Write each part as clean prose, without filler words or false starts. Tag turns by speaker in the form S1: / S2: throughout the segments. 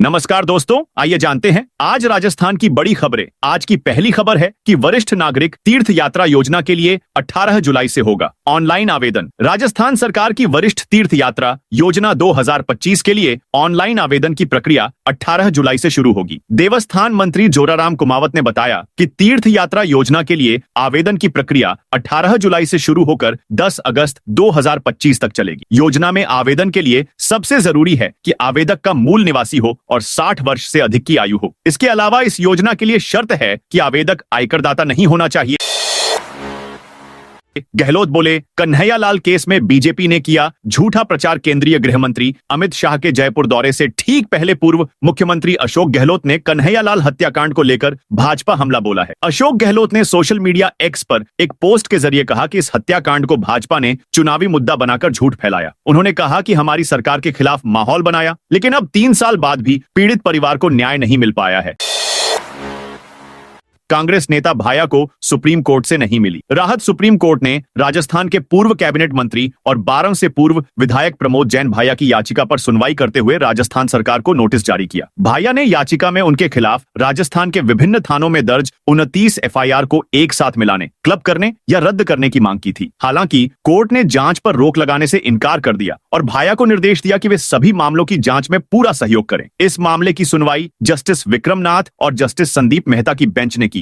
S1: नमस्कार दोस्तों, आइए जानते हैं आज राजस्थान की बड़ी खबरें। आज की पहली खबर है कि वरिष्ठ नागरिक तीर्थ यात्रा योजना के लिए 18 जुलाई से होगा ऑनलाइन आवेदन। राजस्थान सरकार की वरिष्ठ तीर्थ यात्रा योजना 2025 के लिए ऑनलाइन आवेदन की प्रक्रिया 18 जुलाई से शुरू होगी। देवस्थान मंत्री जोराराम कुमावत ने बताया कि तीर्थ यात्रा योजना के लिए आवेदन की प्रक्रिया 18 जुलाई से शुरू होकर 10 अगस्त 2025 तक चलेगी। योजना में आवेदन के लिए सबसे जरूरी है कि आवेदक का मूल निवासी हो और 60 वर्ष से अधिक की आयु हो। इसके अलावा इस योजना के लिए शर्त है कि आवेदक आयकरदाता नहीं होना चाहिए। गहलोत बोले, कन्हैयालाल केस में बीजेपी ने किया झूठा प्रचार। केंद्रीय गृह मंत्री अमित शाह के जयपुर दौरे से ठीक पहले पूर्व मुख्यमंत्री अशोक गहलोत ने कन्हैयालाल हत्याकांड को लेकर भाजपा हमला बोला है। अशोक गहलोत ने सोशल मीडिया एक्स पर एक पोस्ट के जरिए कहा कि इस हत्याकांड को भाजपा ने चुनावी मुद्दा बनाकर झूठ फैलाया। उन्होंने कहा कि हमारी सरकार के खिलाफ माहौल बनाया, लेकिन अब 3 साल बाद भी पीड़ित परिवार को न्याय नहीं मिल पाया है। कांग्रेस नेता भाया को सुप्रीम कोर्ट से नहीं मिली राहत। सुप्रीम कोर्ट ने राजस्थान के पूर्व कैबिनेट मंत्री और 12 से पूर्व विधायक प्रमोद जैन भाया की याचिका पर सुनवाई करते हुए राजस्थान सरकार को नोटिस जारी किया। भाया ने याचिका में उनके खिलाफ राजस्थान के विभिन्न थानों में दर्ज 29 एफआईआर को एक साथ मिलाने, क्लब करने या रद्द करने की मांग की थी। हालांकि कोर्ट ने जांच पर रोक लगाने से इनकार कर दिया और भाया को निर्देश दिया कि वे सभी मामलों की जांच में पूरा सहयोग करें। इस मामले की सुनवाई जस्टिस विक्रम नाथ और जस्टिस संदीप मेहता की बेंच ने की।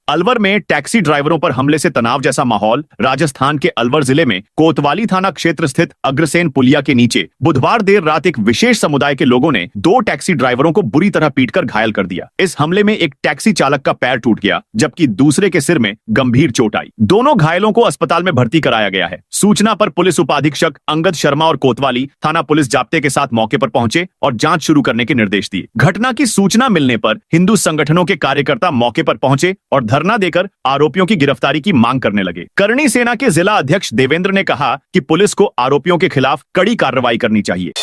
S1: अलवर में टैक्सी ड्राइवरों पर हमले से तनाव जैसा माहौल। राजस्थान के अलवर जिले में कोतवाली थाना क्षेत्र स्थित अग्रसेन पुलिया के नीचे बुधवार देर रात एक विशेष समुदाय के लोगों ने 2 टैक्सी ड्राइवरों को बुरी तरह पीटकर घायल कर दिया। इस हमले में एक टैक्सी चालक का पैर टूट गया, जबकि दूसरे के सिर में गंभीर चोट आई। दोनों घायलों को अस्पताल में भर्ती कराया गया है। सूचना पर पुलिस उपाधीक्षक अंगद शर्मा और कोतवाली थाना पुलिस जाब्ते के साथ मौके पर पहुंचे और जांच शुरू करने के निर्देश दिए। घटना की सूचना मिलने पर हिंदू संगठनों के कार्यकर्ता मौके पर पहुंचे और धरना देकर आरोपियों की गिरफ्तारी की मांग करने लगे। करणी सेना के जिला अध्यक्ष देवेंद्र ने कहा कि पुलिस को आरोपियों के खिलाफ कड़ी कार्रवाई करनी चाहिए।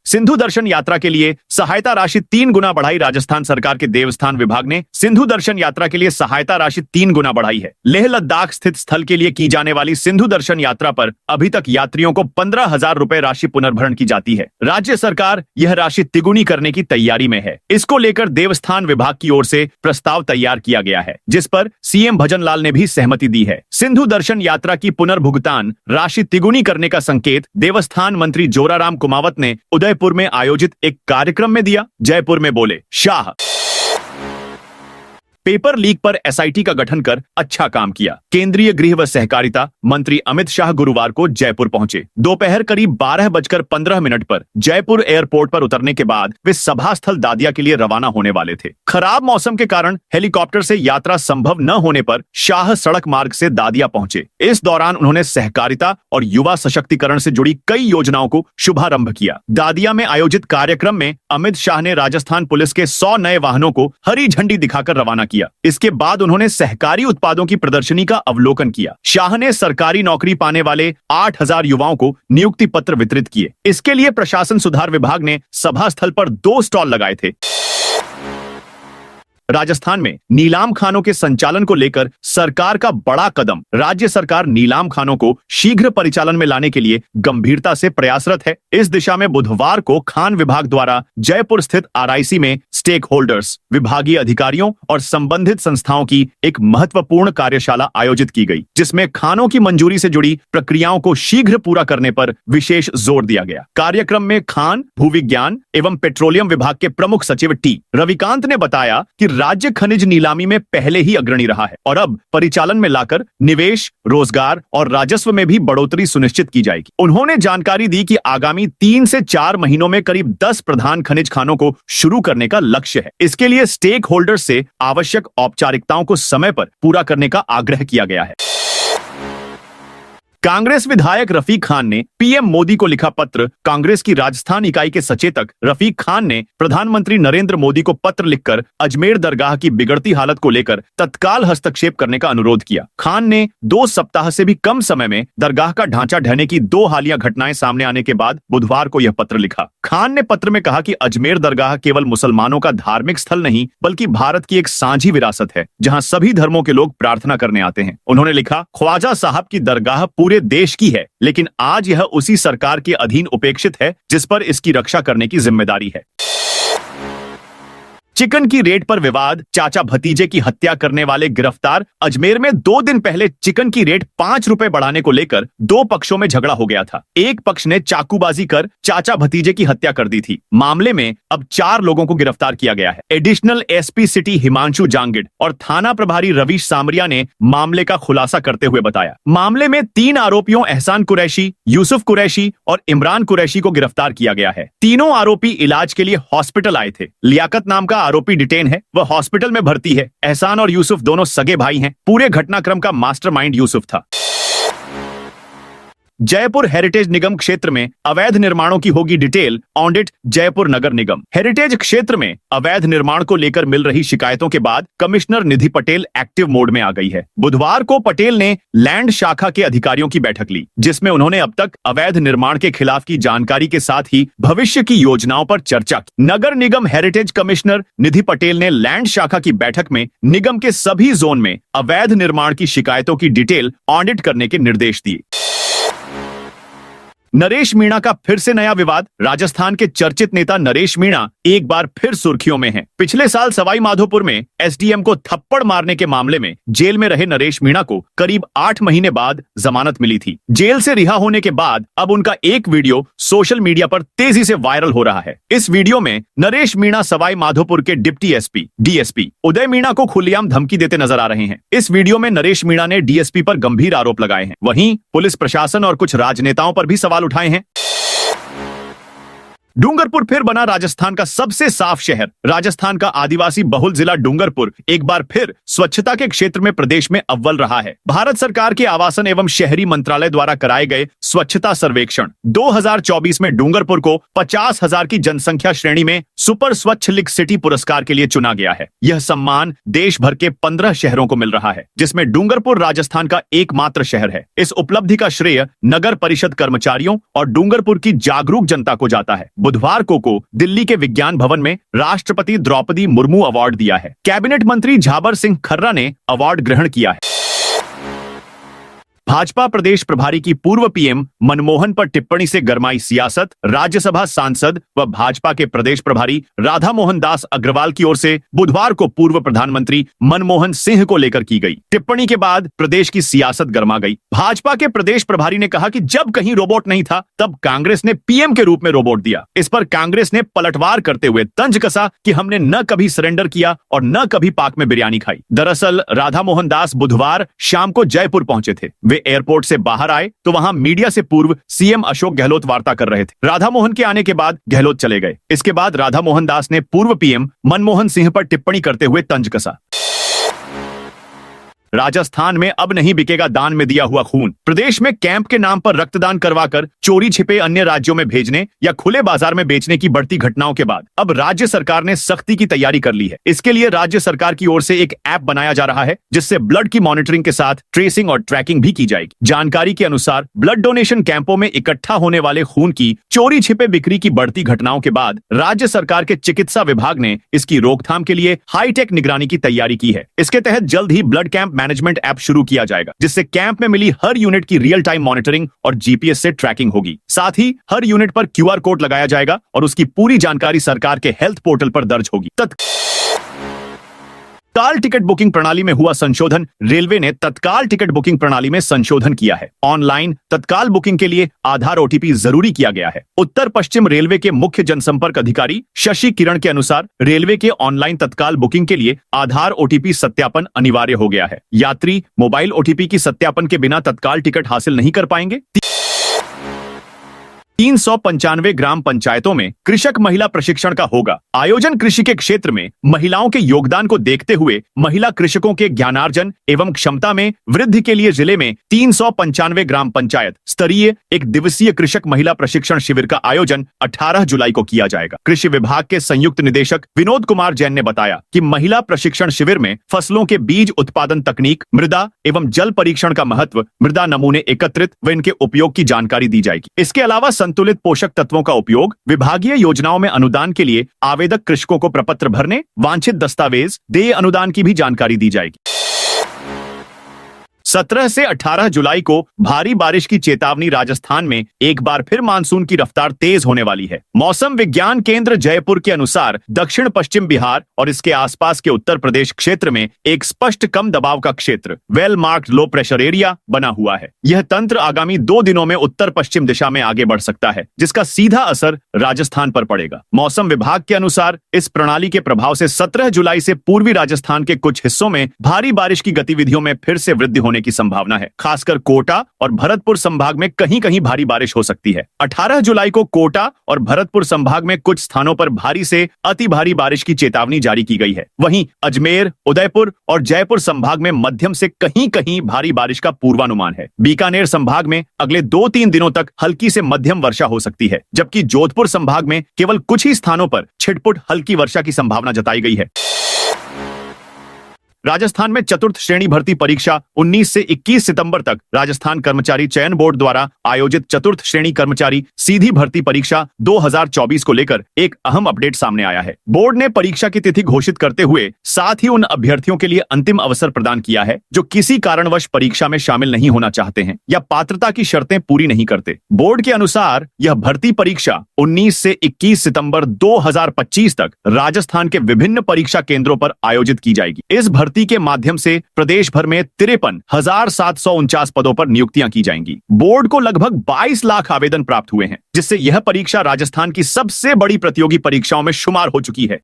S1: सिंधु दर्शन यात्रा के लिए सहायता राशि 3 गुना बढ़ाई। राजस्थान सरकार के देवस्थान विभाग ने सिंधु दर्शन यात्रा के लिए सहायता राशि 3 गुना बढ़ाई है। लेह लद्दाख स्थित स्थल के लिए की जाने वाली सिंधु दर्शन यात्रा पर अभी तक यात्रियों को 15,000 रुपए राशि पुनर्भरण की जाती है। राज्य सरकार यह राशि तिगुनी करने की तैयारी में है। इसको लेकर देवस्थान विभाग की ओर से प्रस्ताव तैयार किया गया है, जिस पर सीएम भजनलाल ने भी सहमति दी है। सिंधु दर्शन यात्रा की पुनर्भुगतान राशि तिगुनी करने का संकेत देवस्थान मंत्री जोराराम कुमावत ने उदयपुर में आयोजित एक कार्यक्रम में दिया। जयपुर में बोले, शाह पेपर लीक पर एसआईटी का गठन कर अच्छा काम किया। केंद्रीय गृह व सहकारिता मंत्री अमित शाह गुरुवार को जयपुर पहुंचे। दोपहर करीब 12:15 पर जयपुर एयरपोर्ट पर उतरने के बाद वे सभा स्थल दादिया के लिए रवाना होने वाले थे। खराब मौसम के कारण हेलीकॉप्टर से यात्रा संभव न होने पर शाह सड़क मार्ग से दादिया पहुंचे। इस दौरान उन्होंने सहकारिता और युवा सशक्तिकरण से जुड़ी कई योजनाओं को शुभारंभ किया। दादिया में आयोजित कार्यक्रम में अमित शाह ने राजस्थान पुलिस के 100 नए वाहनों को हरी झंडी दिखाकर रवाना किया। इसके बाद उन्होंने सहकारी उत्पादों की प्रदर्शनी का अवलोकन किया। शाह ने सरकारी नौकरी पाने वाले 8,000 युवाओं को नियुक्ति पत्र वितरित किए। इसके लिए प्रशासन सुधार विभाग ने सभा स्थल पर 2 स्टॉल लगाए थे। राजस्थान में नीलाम खानों के संचालन को लेकर सरकार का बड़ा कदम। राज्य सरकार नीलाम खानों को शीघ्र परिचालन में लाने के लिए गंभीरता से प्रयासरत है। इस दिशा में बुधवार को खान विभाग द्वारा जयपुर स्थित आरआईसी में स्टेक होल्डर्स, विभागीय अधिकारियों और संबंधित संस्थाओं की एक महत्वपूर्ण कार्यशाला आयोजित की गई, जिसमें खानों की मंजूरी से जुड़ी प्रक्रियाओं को शीघ्र पूरा करने पर विशेष जोर दिया गया। कार्यक्रम में खान, भूविज्ञान एवं पेट्रोलियम विभाग के प्रमुख सचिव टी रविकांत ने बताया कि राज्य खनिज नीलामी में पहले ही अग्रणी रहा है और अब परिचालन में लाकर निवेश, रोजगार और राजस्व में भी बढ़ोतरी सुनिश्चित की जाएगी। उन्होंने जानकारी दी कि आगामी 3 से 4 महीनों में करीब 10 प्रधान खनिज खानों को शुरू करने का लक्ष्य है। इसके लिए स्टेक होल्डर्स से आवश्यक औपचारिकताओं को समय पर पूरा करने का आग्रह किया गया है। कांग्रेस विधायक रफीक खान ने पीएम मोदी को लिखा पत्र। कांग्रेस की राजस्थान इकाई के सचेतक रफीक खान ने प्रधानमंत्री नरेंद्र मोदी को पत्र लिखकर अजमेर दरगाह की बिगड़ती हालत को लेकर तत्काल हस्तक्षेप करने का अनुरोध किया। खान ने 2 सप्ताह से भी कम समय में दरगाह का ढांचा ढहने की 2 हालिया घटनाएं सामने आने के बाद बुधवार को यह पत्र लिखा। खान ने पत्र में कहा कि अजमेर दरगाह केवल मुसलमानों का धार्मिक स्थल नहीं, बल्कि भारत की एक साझी विरासत है, जहां सभी धर्मों के लोग प्रार्थना करने आते हैं। उन्होंने लिखा, ख्वाजा साहब की दरगाह पूरे पूरे देश की है, लेकिन आज यह उसी सरकार के अधीन उपेक्षित है जिस पर इसकी रक्षा करने की जिम्मेदारी है। चिकन की रेट पर विवाद, चाचा भतीजे की हत्या करने वाले गिरफ्तार। अजमेर में 2 दिन पहले चिकन की रेट 5 रुपए बढ़ाने को लेकर 2 पक्षों में झगड़ा हो गया था। एक पक्ष ने चाकूबाजी कर चाचा भतीजे की हत्या कर दी थी। मामले में अब 4 लोगों को गिरफ्तार किया गया है। Additional SP city Himanshu Jangid और थाना प्रभारी रवीश सामरिया ने मामले का खुलासा करते हुए बताया, मामले में 3 आरोपियों एहसान कुरैशी, यूसुफ कुरैशी और इमरान कुरैशी को गिरफ्तार किया गया है। तीनों आरोपी इलाज के लिए हॉस्पिटल आए थे। लियाकत नाम का आरोपी डिटेन है, वह हॉस्पिटल में भर्ती है। एहसान और यूसुफ दोनों सगे भाई हैं। पूरे घटनाक्रम का मास्टरमाइंड यूसुफ था। जयपुर हेरिटेज निगम क्षेत्र में अवैध निर्माणों की होगी डिटेल, ऑडिट जयपुर नगर निगम। हेरिटेज क्षेत्र में अवैध निर्माण को लेकर मिल रही शिकायतों के बाद कमिश्नर निधि पटेल एक्टिव मोड में आ गई है। बुधवार को पटेल ने लैंड शाखा के अधिकारियों की बैठक ली, जिसमें उन्होंने अब तक अवैध निर्माण के खिलाफ की जानकारी के साथ ही भविष्य की योजनाओं पर चर्चा की। नगर निगम हेरिटेज कमिश्नर निधि पटेल ने लैंड शाखा की बैठक में निगम के सभी जोन में अवैध निर्माण की शिकायतों की डिटेल ऑडिट करने के निर्देश दिए। नरेश मीणा का फिर से नया विवाद। राजस्थान के चर्चित नेता नरेश मीणा एक बार फिर सुर्खियों में हैं। पिछले साल सवाई माधोपुर में एसडीएम को थप्पड़ मारने के मामले में जेल में रहे नरेश मीणा को करीब 8 महीने बाद जमानत मिली थी। जेल से रिहा होने के बाद अब उनका एक वीडियो सोशल मीडिया पर तेजी से वायरल हो रहा है। इस वीडियो में नरेश मीणा सवाई माधोपुर के डिप्टी एसपी डीएसपी उदय मीणा को खुलेआम धमकी देते नजर आ रहे हैं। इस वीडियो में नरेश मीणा ने डीएसपी पर गंभीर आरोप लगाए हैं। वहीं पुलिस प्रशासन और कुछ राजनेताओं पर भी सवाल उठाए हैं। डूंगरपुर फिर बना राजस्थान का सबसे साफ शहर। राजस्थान का आदिवासी बहुल जिला डूंगरपुर एक बार फिर स्वच्छता के क्षेत्र में प्रदेश में अव्वल रहा है। भारत सरकार के आवासन एवं शहरी मंत्रालय द्वारा कराए गए स्वच्छता सर्वेक्षण 2024 में डूंगरपुर को 50,000 की जनसंख्या श्रेणी में सुपर स्वच्छ लिक सिटी पुरस्कार के लिए चुना गया है। यह सम्मान देश भर के 15 शहरों को मिल रहा है, जिसमें डूंगरपुर राजस्थान का एकमात्र शहर है। इस उपलब्धि का श्रेय नगर परिषद कर्मचारियों और डूंगरपुर की जागरूक जनता को जाता है। बुधवार को दिल्ली के विज्ञान भवन में राष्ट्रपति द्रौपदी मुर्मू अवार्ड दिया है। कैबिनेट मंत्री झाबर सिंह खर्रा ने अवार्ड ग्रहण किया है। भाजपा प्रदेश प्रभारी की पूर्व पीएम मनमोहन पर टिप्पणी से गरमाई सियासत। राज्यसभा सांसद व भाजपा के प्रदेश प्रभारी राधा मोहन दास अग्रवाल की ओर से बुधवार को पूर्व प्रधानमंत्री मनमोहन सिंह को लेकर की गई टिप्पणी के बाद प्रदेश की सियासत गर्मा गई। भाजपा के प्रदेश प्रभारी ने कहा कि जब कहीं रोबोट नहीं था तब कांग्रेस ने पीएम के रूप में रोबोट दिया। इस पर कांग्रेस ने पलटवार करते हुए तंज कसा कि हमने न कभी सरेंडर किया और न कभी पाक में बिरयानी खाई। दरअसल राधा मोहन दास बुधवार शाम को जयपुर पहुंचे थे। वे एयरपोर्ट से बाहर आए तो वहां मीडिया से पूर्व सीएम अशोक गहलोत वार्ता कर रहे थे। राधा मोहन के आने के बाद गहलोत चले गए। इसके बाद राधा मोहन दास ने पूर्व पीएम मनमोहन सिंह पर टिप्पणी करते हुए तंज कसा। राजस्थान में अब नहीं बिकेगा दान में दिया हुआ खून। प्रदेश में कैंप के नाम पर रक्तदान करवाकर चोरी छिपे अन्य राज्यों में भेजने या खुले बाजार में बेचने की बढ़ती घटनाओं के बाद अब राज्य सरकार ने सख्ती की तैयारी कर ली है। इसके लिए राज्य सरकार की ओर से एक ऐप बनाया जा रहा है, जिससे ब्लड की मॉनिटरिंग के साथ ट्रेसिंग और ट्रैकिंग भी की जाएगी। जानकारी के अनुसार ब्लड डोनेशन कैंपों में इकट्ठा होने वाले खून की चोरी छिपे बिक्री की बढ़ती घटनाओं के बाद राज्य सरकार के चिकित्सा विभाग ने इसकी रोकथाम के लिए हाईटेक निगरानी की तैयारी की है। इसके तहत जल्द ही ब्लड कैंप मैनेजमेंट ऐप शुरू किया जाएगा, जिससे कैंप में मिली हर यूनिट की रियल टाइम मॉनिटरिंग और जीपीएस से ट्रैकिंग होगी। साथ ही हर यूनिट पर क्यूआर कोड लगाया जाएगा और उसकी पूरी जानकारी सरकार के हेल्थ पोर्टल पर दर्ज होगी। तत्काल टिकट बुकिंग प्रणाली में हुआ संशोधन। रेलवे ने तत्काल टिकट बुकिंग प्रणाली में संशोधन किया है। ऑनलाइन तत्काल बुकिंग के लिए आधार ओटीपी जरूरी किया गया है। उत्तर पश्चिम रेलवे के मुख्य जनसंपर्क अधिकारी शशि किरण के अनुसार रेलवे के ऑनलाइन तत्काल बुकिंग के लिए आधार ओटीपी सत्यापन अनिवार्य हो गया है। यात्री मोबाइल ओटीपी की सत्यापन के बिना तत्काल टिकट हासिल नहीं कर पाएंगे। 395 ग्राम पंचायतों में कृषक महिला प्रशिक्षण का होगा आयोजन। कृषि के क्षेत्र में महिलाओं के योगदान को देखते हुए महिला कृषकों के ज्ञानार्जन एवं क्षमता में वृद्धि के लिए जिले में 395 ग्राम पंचायत स्तरीय एक दिवसीय कृषक महिला प्रशिक्षण शिविर का आयोजन 18 जुलाई को किया जाएगा। कृषि विभाग के संयुक्त निदेशक विनोद कुमार जैन ने बताया कि महिला प्रशिक्षण शिविर में फसलों के बीज उत्पादन तकनीक, मृदा एवं जल परीक्षण का महत्व, मृदा नमूने एकत्रित व इनके उपयोग की जानकारी दी जाएगी। इसके अलावा संतुलित पोषक तत्वों का उपयोग, विभागीय योजनाओं में अनुदान के लिए आवेदक कृषकों को प्रपत्र भरने, वांछित दस्तावेज, देय अनुदान की भी जानकारी दी जाएगी। 17 से 18 जुलाई को भारी बारिश की चेतावनी। राजस्थान में एक बार फिर मानसून की रफ्तार तेज होने वाली है। मौसम विज्ञान केंद्र जयपुर के अनुसार दक्षिण पश्चिम बिहार और इसके आसपास के उत्तर प्रदेश क्षेत्र में एक स्पष्ट कम दबाव का क्षेत्र well marked low pressure area बना हुआ है। यह तंत्र आगामी 2 दिनों में उत्तर पश्चिम दिशा में आगे बढ़ सकता है, जिसका सीधा असर राजस्थान पर पड़ेगा। मौसम विभाग के अनुसार इस प्रणाली के प्रभाव से 17 जुलाई से पूर्वी राजस्थान के कुछ हिस्सों में भारी बारिश की गतिविधियों में फिर से वृद्धि होने की संभावना है। खासकर कोटा और भरतपुर संभाग में कहीं कहीं भारी बारिश हो सकती है। 18 जुलाई को कोटा और भरतपुर संभाग में कुछ स्थानों पर भारी से अति भारी बारिश की चेतावनी जारी की गई है। वहीं अजमेर, उदयपुर और जयपुर संभाग में मध्यम से कहीं कहीं भारी बारिश का पूर्वानुमान है। बीकानेर संभाग में अगले 2-3 दिनों तक हल्की से मध्यम वर्षा हो सकती है, जबकि जोधपुर संभाग में केवल कुछ ही स्थानों पर छिटपुट हल्की वर्षा की संभावना जताई गई है। राजस्थान में चतुर्थ श्रेणी भर्ती परीक्षा 19 से 21 सितंबर तक राजस्थान कर्मचारी चयन बोर्ड द्वारा आयोजित चतुर्थ श्रेणी कर्मचारी सीधी भर्ती परीक्षा 2024 को लेकर एक अहम अपडेट सामने आया है। बोर्ड ने परीक्षा की तिथि घोषित करते हुए साथ ही उन अभ्यर्थियों के लिए अंतिम अवसर प्रदान किया है जो किसी कारणवश परीक्षा में शामिल नहीं होना चाहते हैं या पात्रता की शर्तें पूरी नहीं करते। बोर्ड के अनुसार यह भर्ती परीक्षा 19 से 21 सितंबर 2025 तक राजस्थान के विभिन्न परीक्षा केंद्रों पर आयोजित की जाएगी। इस भर्ती के माध्यम से प्रदेश भर में 53,749 पदों पर नियुक्तियां की जाएंगी। बोर्ड को लगभग 22 लाख आवेदन प्राप्त हुए हैं, जिससे यह परीक्षा राजस्थान की सबसे बड़ी प्रतियोगी परीक्षाओं में शुमार हो चुकी है।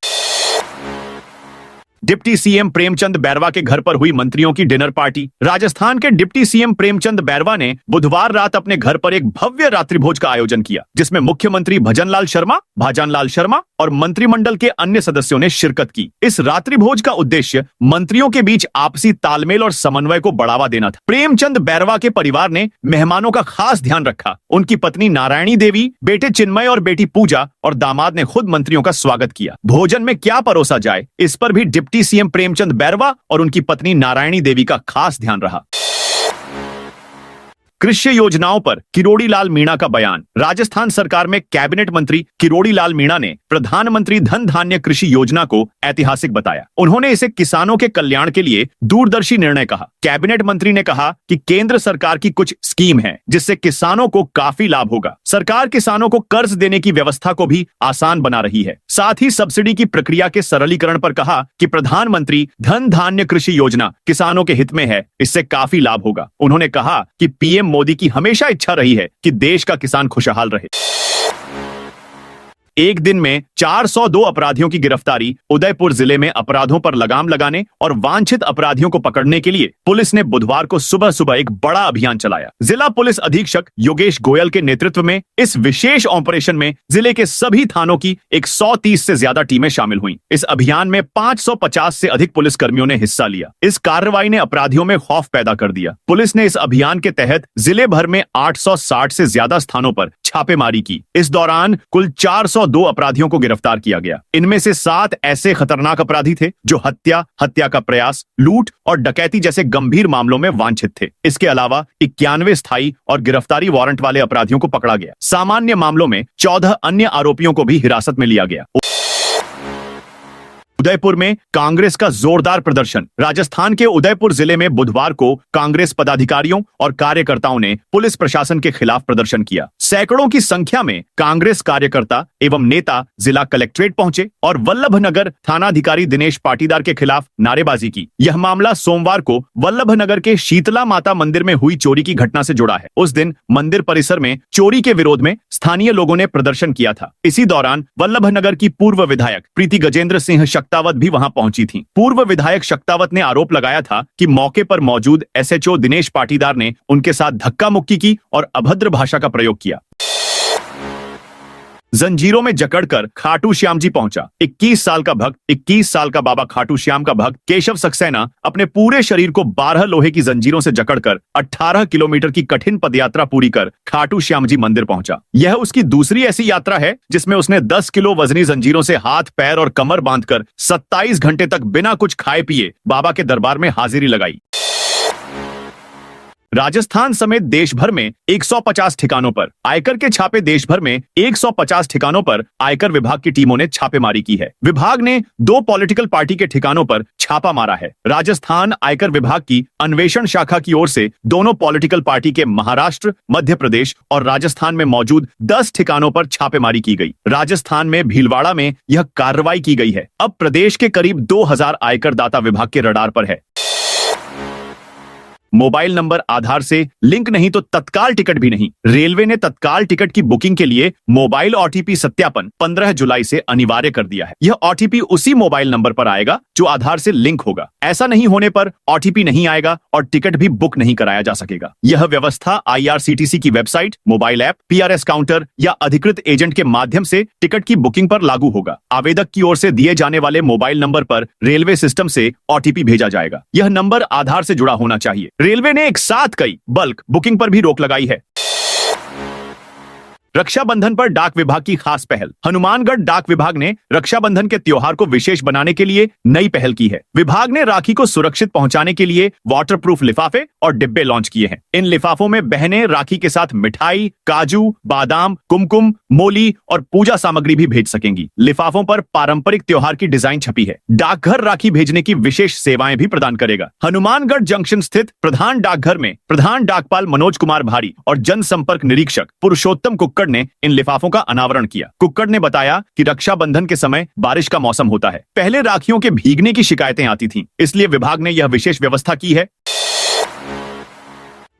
S1: डिप्टी सीएम प्रेमचंद बैरवा के घर पर हुई मंत्रियों की डिनर पार्टी। राजस्थान के डिप्टी सीएम प्रेमचंद बैरवा ने बुधवार रात अपने घर पर एक भव्य रात्रिभोज का आयोजन किया, जिसमें मुख्यमंत्री भजनलाल शर्मा, भाजनलाल शर्मा और मंत्रिमंडल के अन्य सदस्यों ने शिरकत की। इस रात्रिभोज का उद्देश्य मंत्रियों के बीच आपसी तालमेल और समन्वय को बढ़ावा देना था। प्रेमचंद बैरवा के परिवार ने मेहमानों का खास ध्यान रखा। उनकी पत्नी नारायणी देवी, बेटे चिन्मय और बेटी पूजा और दामाद ने खुद मंत्रियों का स्वागत किया। भोजन में क्या परोसा जाए, इस पर भी डिप्टी सीएम प्रेमचंद बैरवा और उनकी पत्नी नारायणी देवी का खास ध्यान रहा। कृषि योजनाओं पर किरोड़ी लाल मीणा का बयान। राजस्थान सरकार में कैबिनेट मंत्री किरोड़ी लाल मीणा ने प्रधानमंत्री धन धान्य कृषि योजना को ऐतिहासिक बताया। उन्होंने इसे किसानों के कल्याण के लिए दूरदर्शी निर्णय कहा। कैबिनेट मंत्री ने कहा कि केंद्र सरकार की कुछ स्कीम है जिससे किसानों को काफी लाभ होगा। सरकार किसानों को कर्ज देने की व्यवस्था को भी आसान बना रही है। साथ ही सब्सिडी की प्रक्रिया के सरलीकरण पर कहा कि प्रधानमंत्री धन धान्य कृषि योजना किसानों के हित में है, इससे काफी लाभ होगा। उन्होंने कहा कि पीएम मोदी की हमेशा इच्छा रही है कि देश का किसान खुशहाल रहे। एक दिन में 402 अपराधियों की गिरफ्तारी। उदयपुर जिले में अपराधों पर लगाम लगाने और वांछित अपराधियों को पकड़ने के लिए पुलिस ने बुधवार को सुबह सुबह एक बड़ा अभियान चलाया। जिला पुलिस अधीक्षक योगेश गोयल के नेतृत्व में इस विशेष ऑपरेशन में जिले के सभी थानों की 130 से ज्यादा टीमें शामिल हुईं। इस अभियान में 550 से अधिक पुलिस कर्मियों ने हिस्सा लिया। इस कार्रवाई ने अपराधियों में खौफ पैदा कर दिया। पुलिस ने इस अभियान के तहत जिले भर में 860 से ज्यादा स्थानों पर छापेमारी की। इस दौरान कुल 402 अपराधियों को गिरफ्तार किया गया। इनमें से 7 ऐसे खतरनाक अपराधी थे जो हत्या का प्रयास, लूट और डकैती जैसे गंभीर मामलों में वांछित थे। इसके अलावा 91 स्थायी और गिरफ्तारी वारंट वाले अपराधियों को पकड़ा गया। सामान्य मामलों में 14 अन्य आरोपियों को भी हिरासत में लिया गया। उदयपुर में कांग्रेस का जोरदार प्रदर्शन। राजस्थान के उदयपुर जिले में बुधवार को कांग्रेस पदाधिकारियों और कार्यकर्ताओं ने पुलिस प्रशासन के खिलाफ प्रदर्शन किया। सैकड़ों की संख्या में कांग्रेस कार्यकर्ता एवं नेता जिला कलेक्ट्रेट पहुंचे और वल्लभनगर थानाधिकारी दिनेश पाटीदार के खिलाफ नारेबाजी की। यह मामला सोमवार को वल्लभनगर के शीतला माता मंदिर में हुई चोरी की घटना से जुड़ा है। उस दिन मंदिर परिसर में चोरी के विरोध में स्थानीय लोगों ने प्रदर्शन किया था। इसी दौरान वल्लभनगर की पूर्व विधायक प्रीति गजेंद्र सिंह शक्तावत भी वहां पहुंची थी। पूर्व विधायक शक्तावत ने आरोप लगाया था कि मौके पर मौजूद एसएचओ दिनेश पाटीदार ने उनके साथ धक्का मुक्की की और अभद्र भाषा का प्रयोग किया। जंजीरों में जकड़कर खाटू श्याम जी पहुंचा। 21 साल का बाबा खाटू श्याम का भक्त केशव सक्सेना अपने पूरे शरीर को 12 लोहे की जंजीरों से जकड़कर 18 किलोमीटर की कठिन पदयात्रा पूरी कर खाटू श्याम जी मंदिर पहुंचा। यह उसकी दूसरी ऐसी यात्रा है जिसमें उसने 10 किलो वजनी जंजीरों से हाथ, पैर और कमर बांधकर 27 घंटे तक बिना कुछ खाए पिए बाबा के दरबार में हाजिरी लगाई। राजस्थान समेत देश भर में 150 ठिकानों पर आयकर के छापे। देश भर में 150 ठिकानों पर आयकर विभाग की टीमों ने छापेमारी की है। विभाग ने 2 पॉलिटिकल पार्टी के ठिकानों पर छापा मारा है। राजस्थान आयकर विभाग की अन्वेषण शाखा की ओर से दोनों पॉलिटिकल पार्टी के महाराष्ट्र, मध्य प्रदेश और राजस्थान में मौजूद 10 ठिकानों पर छापेमारी की गई। राजस्थान में भीलवाड़ा में यह कार्रवाई की गई है। अब प्रदेश के करीब 2000 आयकर दाता विभाग के रडार पर है। मोबाइल नंबर आधार से लिंक नहीं तो तत्काल टिकट भी नहीं। रेलवे ने तत्काल टिकट की बुकिंग के लिए मोबाइल ओटीपी सत्यापन 15 जुलाई से अनिवार्य कर दिया है। यह ओटीपी उसी मोबाइल नंबर पर आएगा जो आधार से लिंक होगा। ऐसा नहीं होने पर ओटीपी नहीं आएगा और टिकट भी बुक नहीं कराया जा सकेगा। यह व्यवस्था आईआरसीटीसी की website, mobile app, PRS counter या अधिकृत एजेंट के माध्यम से टिकट की बुकिंग पर लागू होगा। आवेदक की ओर से दिए जाने वाले मोबाइल नंबर पर रेलवे सिस्टम से ओटीपी भेजा जाएगा। यह नंबर आधार से जुड़ा होना चाहिए। रेलवे ने एक साथ कई बल्क बुकिंग पर भी रोक लगाई है। रक्षाबंधन पर डाक विभाग की खास पहल। हनुमानगढ़ डाक विभाग ने रक्षाबंधन के त्योहार को विशेष बनाने के लिए नई पहल की है। विभाग ने राखी को सुरक्षित पहुंचाने के लिए वाटरप्रूफ लिफाफे और डिब्बे लॉन्च किए हैं। इन लिफाफों में बहनें राखी के साथ मिठाई, काजू, बादाम, कुमकुम, मोली और पूजा सामग्री भी भेज सकेंगी। लिफाफों पर पारंपरिक त्योहार की डिजाइन छपी है। डाकघर राखी भेजने की विशेष सेवाएं भी प्रदान करेगा। हनुमानगढ़ जंक्शन स्थित प्रधान डाकघर में प्रधान डाकपाल मनोज कुमार भारी और जनसंपर्क निरीक्षक पुरुषोत्तम कुक्कड़ ने इन लिफाफों का अनावरण किया। कुक्कड़ ने बताया कि रक्षाबंधन के समय बारिश का मौसम होता है। पहले राखियों के भीगने की शिकायतें आती थीं, इसलिए विभाग ने यह विशेष व्यवस्था की है।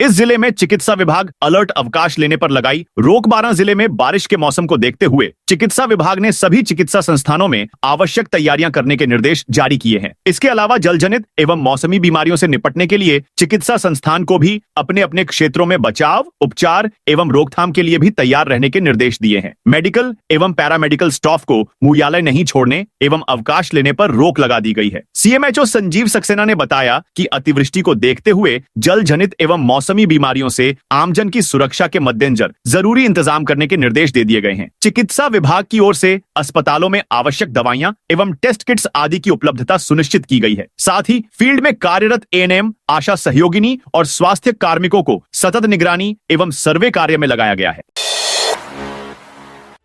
S1: इस जिले में चिकित्सा विभाग अलर्ट अवकाश लेने पर लगाई रोक। 12 जिले में बारिश के मौसम को देखते हुए चिकित्सा विभाग ने सभी चिकित्सा संस्थानों में आवश्यक तैयारियां करने के निर्देश जारी किए हैं। इसके अलावा जलजनित एवं मौसमी बीमारियों से निपटने के लिए चिकित्सा संस्थान को भी अपने अपने क्षेत्रों में बचाव, उपचार एवं रोकथाम के लिए भी तैयार रहने के निर्देश दिए हैं। मेडिकल एवं पैरामेडिकल स्टाफ को मुख्यालय नहीं छोड़ने एवं अवकाश लेने पर रोक लगा दी गई है। सीएमएचओ संजीव सक्सेना ने बताया कि अतिवृष्टि को देखते हुए जलजनित एवं मौसमी बीमारियों से आमजन की सुरक्षा के मद्देनजर जरूरी इंतजाम करने के निर्देश दे दिए गए हैं। चिकित्सा विभाग की ओर से अस्पतालों में आवश्यक दवाइयां एवं टेस्ट किट्स आदि की उपलब्धता सुनिश्चित की गई है। साथ ही फील्ड में कार्यरत एएनएम, आशा सहयोगिनी और स्वास्थ्य कार्मिकों को सतत निगरानी एवं सर्वे कार्य में लगाया गया है।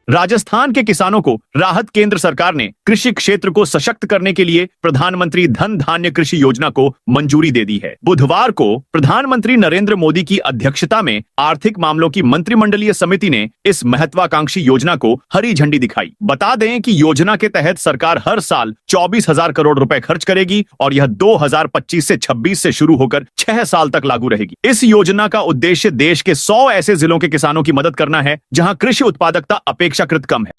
S1: राजस्थान के किसानों को राहत। केंद्र सरकार ने कृषि क्षेत्र को सशक्त करने के लिए प्रधानमंत्री धन धान्य कृषि योजना को मंजूरी दे दी है। बुधवार को प्रधानमंत्री नरेंद्र मोदी की अध्यक्षता में आर्थिक मामलों की मंत्रिमंडलीय समिति ने इस महत्वाकांक्षी योजना को हरी झंडी दिखाई। बता दें कि योजना के तहत सरकार हर साल 24,000 करोड़ रुपए खर्च करेगी और यह 2025 से 26 से शुरू होकर 6 साल तक लागू रहेगी। इस योजना का उद्देश्य देश के 100 ऐसे जिलों के किसानों की मदद करना है जहां कृषि उत्पादकता अपेक्षाकृत कम है।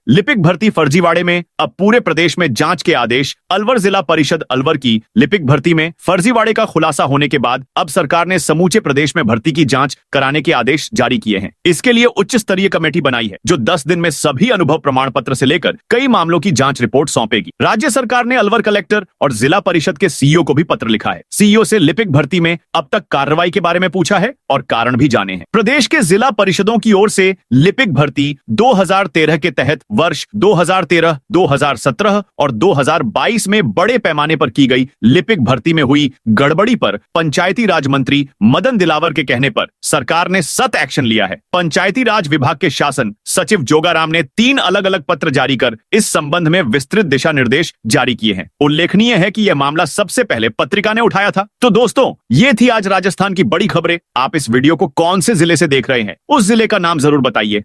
S1: लिपिक भर्ती फर्जीवाड़े में अब पूरे प्रदेश में जांच के आदेश। अलवर जिला परिषद अलवर की लिपिक भर्ती में फर्जीवाड़े का खुलासा होने के बाद अब सरकार ने समूचे प्रदेश में भर्ती की जांच कराने के आदेश जारी किए हैं। इसके लिए उच्च स्तरीय कमेटी बनाई है जो 10 दिन में सभी अनुभव प्रमाण पत्र से लेकर कई मामलों की जांच रिपोर्ट सौंपेगी। राज्य सरकार ने अलवर कलेक्टर और जिला परिषद के सीईओ को भी पत्र लिखा है। सीईओ से लिपिक भर्ती में अब तक कार्रवाई के बारे में पूछा है और कारण भी जाने हैं। प्रदेश के जिला परिषदों की ओर से लिपिक भर्ती 2013 के तहत वर्ष 2013, 2017 और 2022 में बड़े पैमाने पर की गई लिपिक भर्ती में हुई गड़बड़ी पर पंचायती राज मंत्री मदन दिलावर के कहने पर सरकार ने सख्त एक्शन लिया है। पंचायती राज विभाग के शासन सचिव जोगाराम ने 3 अलग अलग पत्र जारी कर इस संबंध में विस्तृत दिशा निर्देश जारी किए हैं। उल्लेखनीय है कि यह मामला सबसे पहले पत्रिका ने उठाया था। तो दोस्तों, ये थी आज राजस्थान की बड़ी खबरें। आप इस वीडियो को कौन से जिले से देख रहे हैं, उस जिले का नाम जरूर बताइए।